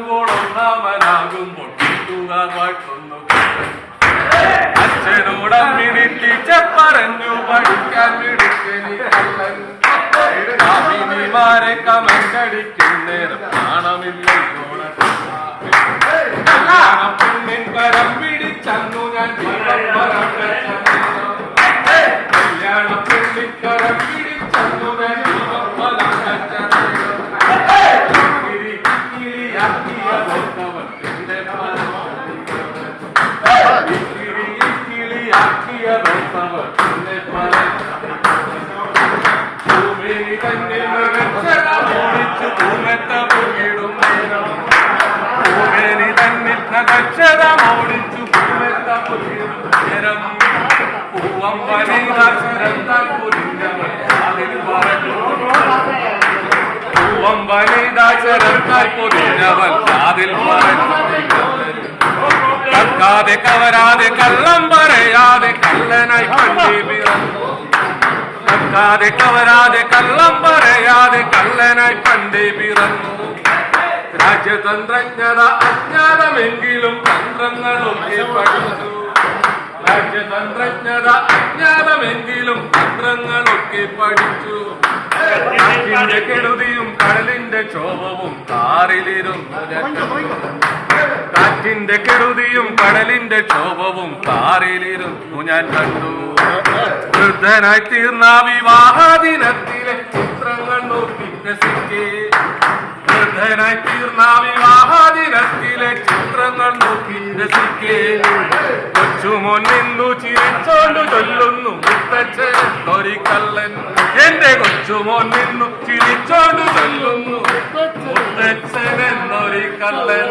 ഒന്നാമനാകുമ്പോൾ കൂട്ടുകാർ വാഴ്ത്തുന്നു. അച്ഛനോടമ്മിണി ടീച്ചർ പറഞ്ഞു പഠിക്കാൻ മിടുക്കനി കള്ളൻ. കാമിനിമാരെ കമന്റടിക്കുന്നേരം നാണമില്ലോണം. പെണ്ണിൻ കരം പിടിച്ചന്നു ഞാൻ കല്യാണ പെണ്ണിൻ കരം പിടിച്ചന്നു ഞാൻ കക്കാതെ കവരാതെ കള്ളം പറയാതെ കള്ളനായി പണ്ടേ പിറന്നു. കക്കാതെ കവരാതെ കള്ളം പറയാതെ കള്ളനായി പണ്ടേ പിറന്നു. രാജ്യതന്ത്രജ്ഞത അജ്ഞാതമെങ്കിലും തന്ത്രങ്ങളൊക്കെ പഠിച്ചു. രാജ്യതന്ത്രജ്ഞത അജ്ഞാതമെങ്കിലും തന്ത്രങ്ങളൊക്കെ പഠിച്ചു. കാറ്റിന്റെ കെടുതിയും കടലിന്റെ ക്ഷോഭവും കാറിലിരുന്നു. കാറ്റിന്റെ കെടുതിയും കടലിന്റെ ക്ഷോഭവും കാറിലിരുന്നു ഞാൻ കണ്ടു. വൃദ്ധനായി തീർന്ന വിവാഹ ദിനത്തിലെ ചിത്രങ്ങൾ നോക്കി രസിക്കേ. വൃദ്ധനായി തീർന്ന വിവാഹ ദിനത്തിലെ ചിത്രങ്ങൾ നോക്കി രസിക്കേ. കൊച്ചുമോൻ നിന്നു ചിരിച്ചോണ്ടു ചൊല്ലുന്നു മുത്തച്ഛനൊരു കള്ളൻ. എന്റെ കൊച്ചുമോൻ നിന്നു ചിരിച്ചോണ്ടു ചൊല്ലുന്നു മുത്തച്ഛനെന്നൊരു കള്ളൻ.